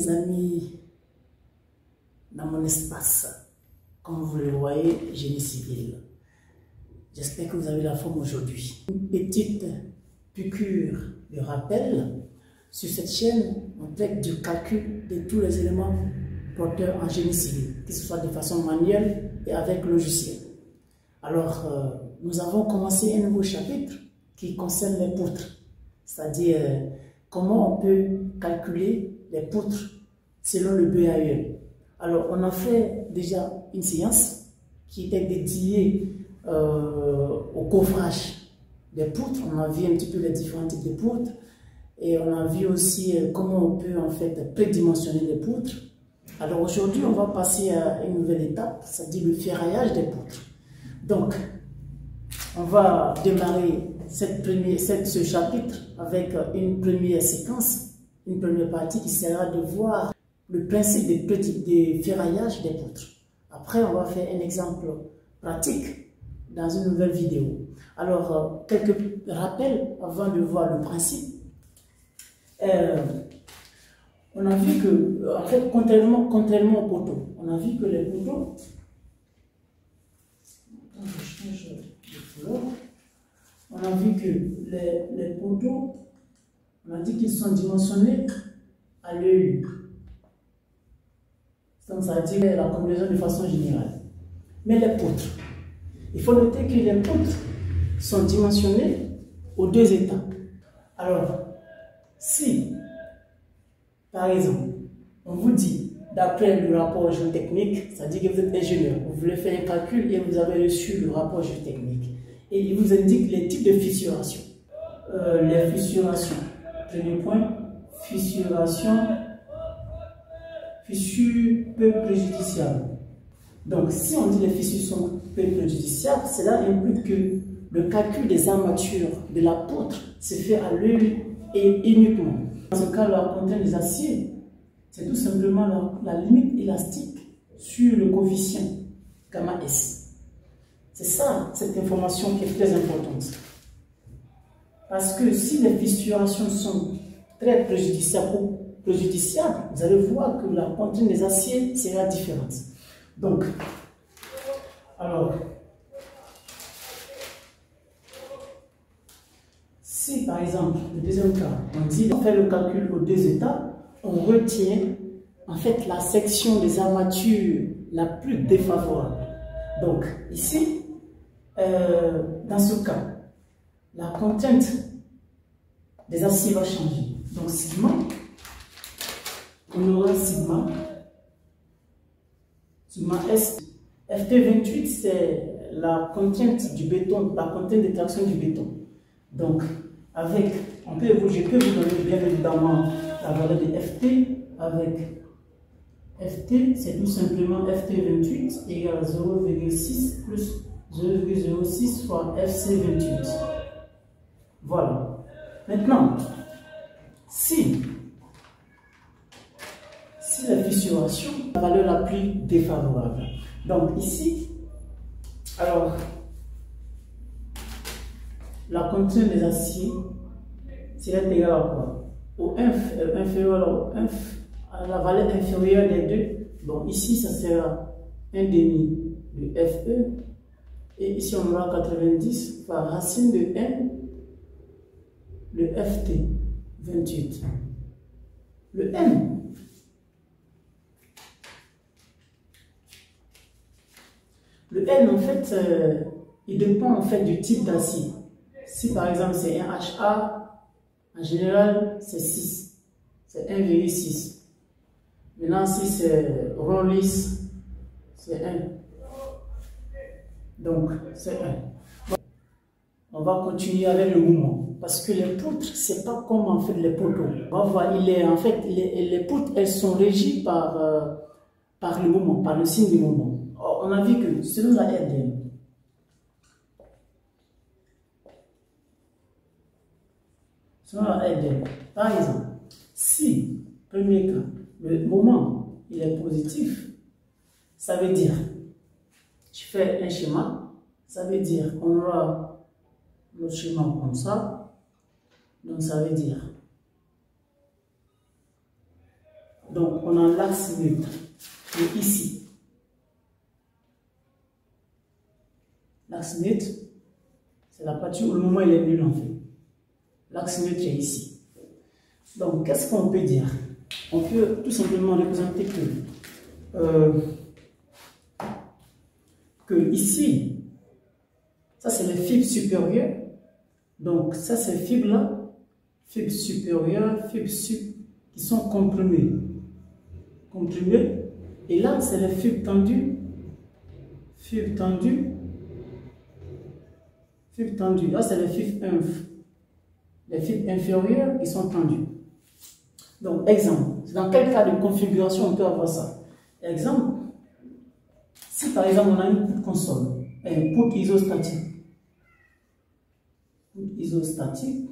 les amis, dans mon espace, comme vous le voyez, génie civil. J'espère que vous avez la forme aujourd'hui. Une petite piqûre de rappel. Sur cette chaîne, on traite du calcul de tous les éléments porteurs en génie civil, que ce soit de façon manuelle et avec logiciel. Alors, nous avons commencé un nouveau chapitre qui concerne les poutres, c'est-à-dire comment on peut calculer les poutres selon le BAEL. Alors, on a fait déjà une séance qui était dédiée au coffrage des poutres. On a vu un petit peu les différents types de poutres et on a vu aussi comment on peut en fait prédimensionner les poutres. Alors aujourd'hui, on va passer à une nouvelle étape, c'est-à-dire le ferraillage des poutres. Donc, on va démarrer ce chapitre avec une première séquence, une première partie qui sera de voir le principe des ferraillages des poutres. Après, on va faire un exemple pratique dans une nouvelle vidéo. Alors, quelques rappels avant de voir le principe. On a vu que, en fait, contrairement au poteau, on a vu que les poteaux, on a vu que les poteaux, on a dit qu'ils sont dimensionnés à l'œil. Donc ça veut dire la combinaison de façon générale. Mais les poutres, il faut noter que les poutres sont dimensionnées aux deux états. Alors, si, par exemple, on vous dit, d'après le rapport géotechnique, c'est-à-dire que vous êtes ingénieur, vous voulez faire un calcul et vous avez reçu le rapport géotechnique, et il vous indique les types de fissuration. Les fissurations, premier point, fissuration, fissure peu préjudiciable. Donc, si on dit les fissures sont peu préjudiciables, cela implique que le calcul des armatures de la poutre se fait à l'œil et uniquement. Dans ce cas, la contrainte des aciers, c'est tout simplement la limite élastique sur le coefficient gamma S. C'est ça, cette information qui est très importante. Parce que si les fissurations sont très préjudiciables, vous allez voir que la contrainte des aciers sera différente. Donc, alors, si par exemple, le deuxième cas, on dit on fait le calcul aux deux états, on retient en fait la section des armatures la plus défavorable. Donc, ici, dans ce cas, la contrainte des aciers va changer. Donc, sigma, on aura sigma S. FT28, c'est la contrainte du béton, la contrainte de traction du béton. Donc, avec, je peux vous donner bien évidemment la valeur de FT. Avec FT, c'est tout simplement FT28 égale 0,6 plus 0,06 fois FC28. Voilà. Maintenant, si la fissuration est la valeur la plus défavorable. Donc ici, alors, la contrainte des aciers serait égale à quoi? Au inférieur à la valeur inférieure des deux. Donc ici, ça sera 1 demi de FE. Et ici, on aura 90 par racine de N de FT 28. Le M, le N, en fait, il dépend en fait du type d'acier. Si par exemple c'est un HA, en général c'est 6, c'est 1,6. Maintenant si c'est rond lisse, c'est 1. Donc c'est 1. On va continuer avec le mouvement. Parce que les poutres, c'est pas comme en fait les poteaux. On va voir, les poutres, elles sont régies par le mouvement, par le signe du mouvement. On a vu que selon la RDM, par exemple, si, premier cas, le moment il est positif, ça veut dire, je fais un schéma, ça veut dire qu'on aura le schéma comme ça, donc ça veut dire, Donc, on a l'axe neutre qui est ici. L'axe neutre, c'est la partie où le moment il est nul en fait. L'axe neutre est ici. Donc, qu'est-ce qu'on peut dire? On peut tout simplement représenter que ici, ça c'est les fibres supérieures. Donc, ça c'est les fibres là, fibres supérieures, fibres qui sont comprimées. Et là, c'est les fibres tendues. Fibres tendues. Fibres tendues. Là, c'est les fibres inférieures qui sont tendues. Donc, exemple. Dans quel cas de configuration on peut avoir ça? Exemple. Si par exemple, on a une poutre console, une poutre isostatique. Poutre isostatique.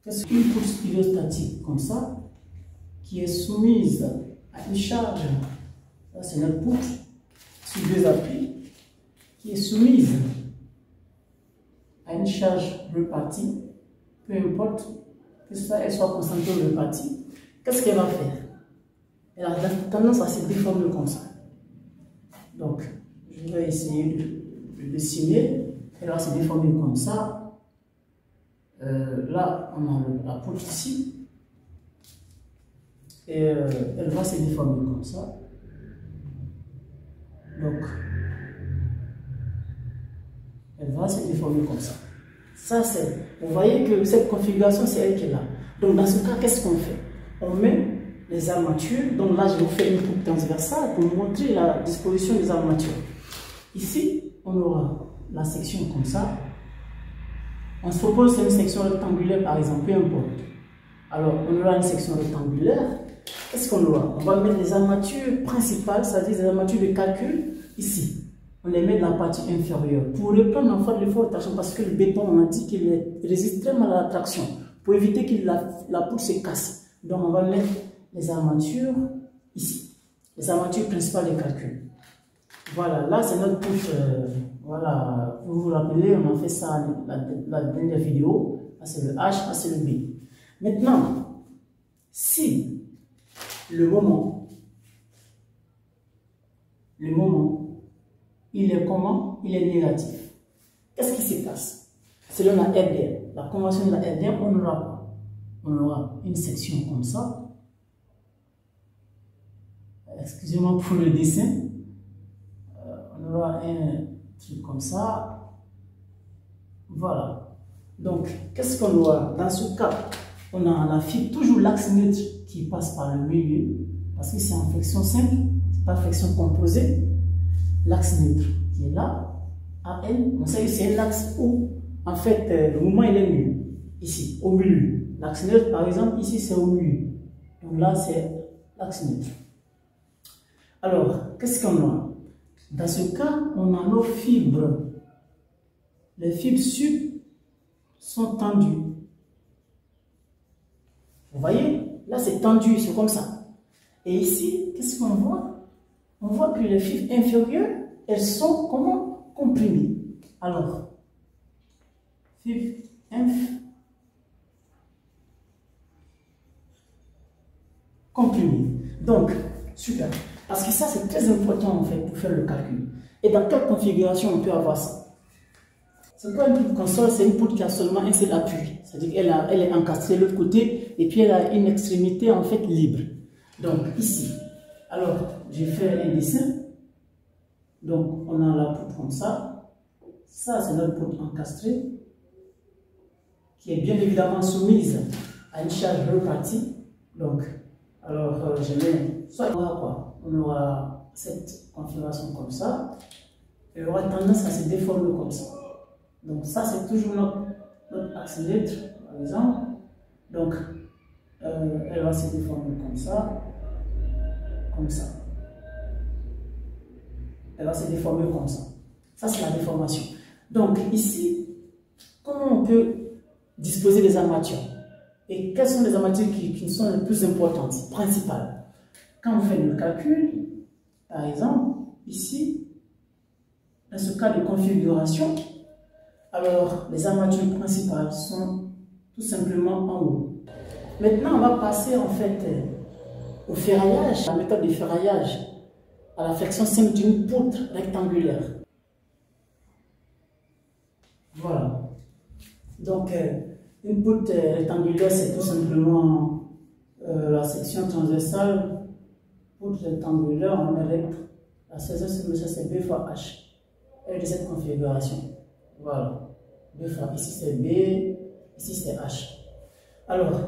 Qu'est-ce qu'une poutre isostatique comme ça, qui est soumise à une charge? Là, c'est notre poutre sur deux appuis, qui est soumise à une charge répartie, peu importe que ça elle soit concentrée ou répartie. Qu'est-ce qu'elle va faire? Elle a tendance à se déformer comme ça. Donc, je vais essayer de dessiner. Elle va se déformer comme ça. Là, on a la poutre ici. Et elle va se déformer comme ça. Donc, elle va se déformer comme ça. Ça, c'est... Vous voyez que cette configuration, c'est elle qui est là. Donc, dans ce cas, qu'est-ce qu'on fait? On met les armatures. Donc là, je vous fais une coupe transversale pour vous montrer la disposition des armatures. Ici, on aura la section comme ça. On se propose une section rectangulaire, par exemple, peu importe. Alors, on aura une section rectangulaire. Qu'est-ce qu'on aura? On va mettre les armatures principales, c'est-à-dire les armatures de calcul, ici. On les met dans la partie inférieure. Pour reprendre en fait l'effort de traction, parce que le béton, on a dit qu'il résiste très mal à la traction. Pour éviter que la poutre se casse. Donc, on va mettre les armatures ici. Les armatures principales de calcul. Voilà, là c'est notre poutre. Voilà, vous vous rappelez, on a fait ça la dernière vidéo. Là c'est le H, là c'est le B. Maintenant, si le moment, il est comment? Il est négatif. Qu'est-ce qui se passe? Selon la RDR, la convention de la RDR, on aura une section comme ça. Excusez-moi pour le dessin. On aura un truc comme ça. Voilà. Donc, qu'est-ce qu'on aura? Dans ce cas, on a la fibre, toujours l'axe neutre qui passe par le milieu, parce que c'est en flexion simple, c'est pas flexion composée. L'axe neutre qui est là, AN, on sait que c'est un axe où, en fait, le mouvement il est nul. Ici, au milieu. L'axe neutre, par exemple, ici c'est au milieu. Donc là, c'est l'axe neutre. Alors, qu'est-ce qu'on a? Dans ce cas, on a nos fibres. Les fibres sub sont tendues. Vous voyez? Là, c'est tendu, c'est comme ça. Et ici, qu'est-ce qu'on voit? On voit que les fibres inférieures, elles sont comment? Comprimées. Alors, fibres comprimées. Donc, super. Parce que ça, c'est très important en fait pour faire le calcul. Et dans quelle configuration on peut avoir ça? C'est quoi une poutre console? C'est une poutre qui a seulement un seul appui. C'est-à-dire qu'elle est encastrée de l'autre côté et puis elle a une extrémité en fait libre. Donc ici, alors j'ai fait un dessin. Donc on a la poutre comme ça. Ça, c'est notre poutre encastrée qui est bien évidemment soumise à une charge répartie. Donc, alors je mets soit on aura quoi? On aura cette configuration comme ça. Elle aura tendance à se déformer comme ça. Donc ça c'est toujours notre axe neutre par exemple. Donc elle va se déformer comme ça. Comme ça. Elle va se déformer comme ça. Ça c'est la déformation. Donc ici, comment on peut disposer des armatures? Et quelles sont les armatures qui sont les plus importantes, principales? Quand on fait le calcul, par exemple, ici, dans ce cas de configuration, alors les armatures principales sont tout simplement en haut. Maintenant, on va passer en fait au ferraillage, la méthode de ferraillage, à la flexion simple d'une poutre rectangulaire. Voilà. Donc, une poutre rectangulaire, c'est tout simplement la section transversale, poutre rectangulaire, on met recte, la section c'est B fois H. Et de cette configuration. Voilà. B fois, ici c'est B, ici c'est H. Alors,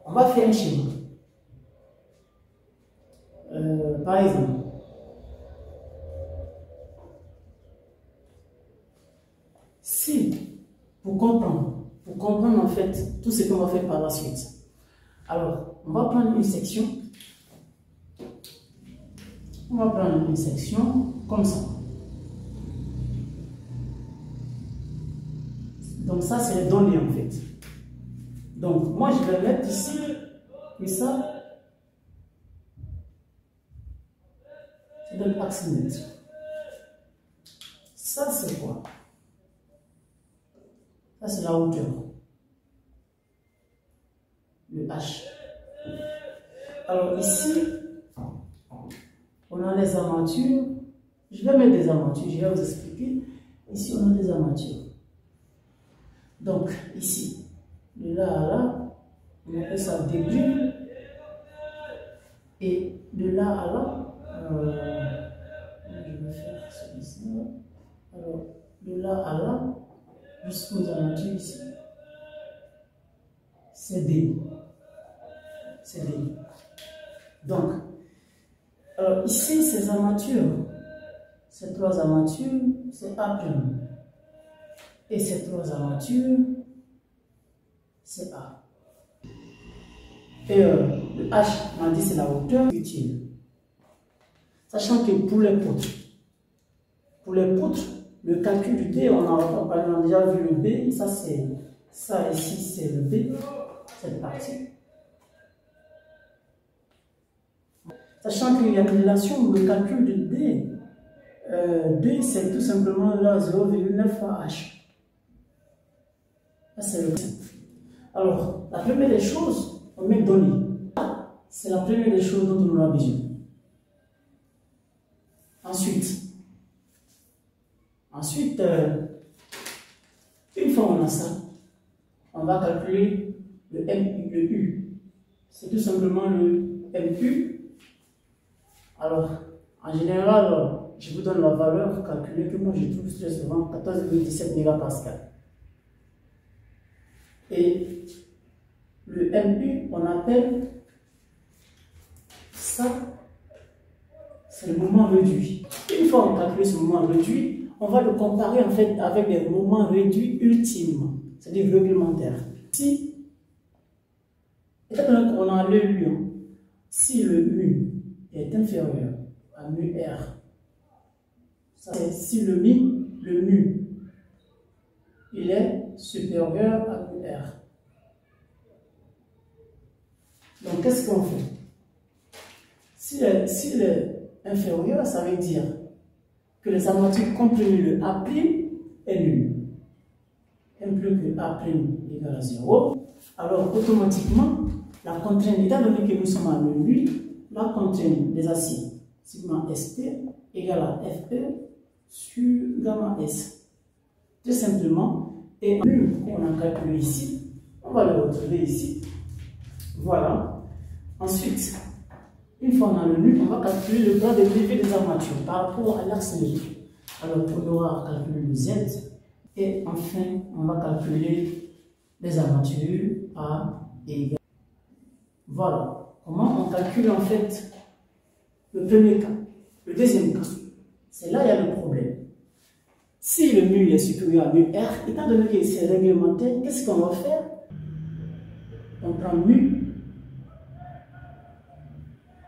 on va faire un schéma. Par exemple, si, pour comprendre en fait tout ce qu'on va faire par la suite, alors, on va prendre une section. On va prendre une section comme ça. Donc ça, c'est les données en fait. Donc, moi, je vais mettre ici, et ça, c'est de l'axe net. Ça, c'est quoi? Ça, c'est la hauteur. Le H. Alors ici, on a les armatures. Je vais mettre des armatures, je vais vous expliquer. Ici, on a des armatures. Donc, ici, de là à là, on appelle ça début. Et de là à là, je vais faire celui-ci. Alors, de là à là, jusqu'aux armatures ici, c'est D. C'est D. Donc, alors ici, ces armatures, ces trois armatures, c'est A'. Et ces trois armatures, c'est A. Et le H, on a dit c'est la hauteur utile. Sachant que pour les poutres, le calcul du D, on a déjà vu le B, ça ici c'est le B, cette partie. Sachant qu'il y a une relation, le calcul de D, D c'est tout simplement là 0,9 fois H. C'est le simple. Alors, la première des choses, on met données. C'est la première des choses dont on a besoin. Ensuite, une fois on a ça, on va calculer le MU, le U. C'est tout simplement le MU. Alors, en général, je vous donne la valeur calculée que moi je trouve très souvent 14,17 mégapascal. Et le MU, on appelle ça, c'est le moment réduit. Une fois on calcule ce moment réduit, on va le comparer en fait avec les moments réduits ultimes, c'est-à-dire réglementaires. Si, étant donné qu'on a le U, si le U est inférieur à mu R, c'est si le mu, il est supérieur à mu R. Donc, qu'est-ce qu'on fait? S'il est inférieur, ça veut dire que les armatures comprimées, le A' est nul. M plus que A' égale à 0. Alors, automatiquement, la contrainte, étant donné que nous sommes à nul, la contrainte des aciers, sigma ST égale à FE sur gamma S. Tout simplement, et nul qu'on a calculé ici, on va le retrouver ici. Voilà. Ensuite, une fois on a le nul, on va calculer le bras de dérivé des armatures par rapport à l'axe nul. Alors, on aura calculé le Z. Et enfin, on va calculer les armatures A égale. Voilà. Comment on calcule en fait le premier cas. Le deuxième cas, c'est là il y a le problème. Si le mu est supérieur à mu R, étant donné que c'est réglementé, qu'est-ce qu'on va faire? On prend mu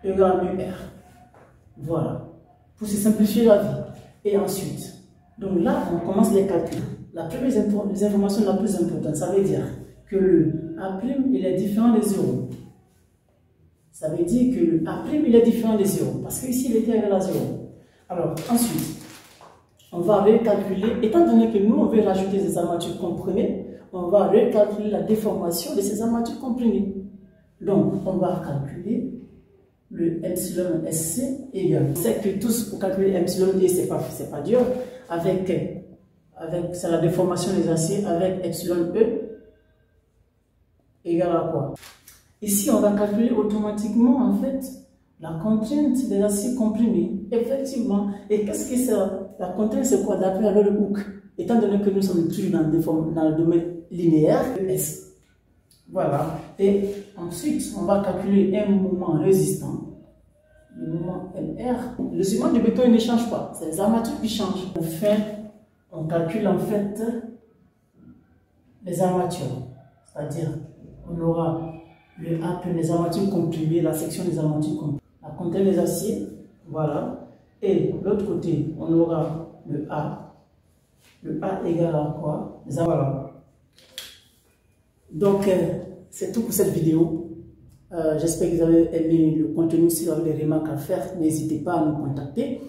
égale à mu R. Voilà. Pour se simplifier la vie. Et ensuite, donc là, on commence les calculs. La première information la plus importante, ça veut dire que le A', il est différent des 0. Ça veut dire que le A', il est différent des 0. Parce qu'ici, il était égal à 0. Alors, ensuite, on va recalculer, étant donné que nous, on veut rajouter des armatures comprimées, on va recalculer la déformation de ces armatures comprimées. Donc, on va calculer le epsilon SC égal. On sait que tous, pour calculer epsilon E, c'est pas dur. C'est la déformation des aciers avec epsilon E égale à quoi? Ici, on va calculer automatiquement, en fait, la contrainte des aciers comprimés. Effectivement. Et qu'est-ce que c'est? La contrainte, c'est quoi? D'après avec le Hooke. Étant donné que nous sommes toujours dans le domaine linéaire, S. Voilà. Et ensuite, on va calculer un moment résistant. Le moment LR. Le ciment du béton, il ne change pas. C'est les armatures qui changent. Enfin, on calcule en fait les armatures. C'est-à-dire, on aura le A pour les armatures comprimées, la section des armatures comprimées. La contrainte des aciers, voilà. Et l'autre côté, on aura le A. Le A égale à quoi? Voilà. Donc, c'est tout pour cette vidéo. J'espère que vous avez aimé le contenu. Si vous avez des remarques à faire, n'hésitez pas à nous contacter.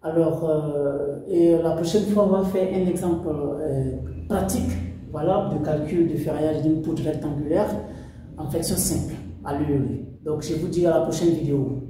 Alors, et la prochaine fois, on va faire un exemple pratique, voilà, de calcul de ferraillage d'une poutre rectangulaire en flexion simple à l'UE. Donc, je vous dis à la prochaine vidéo.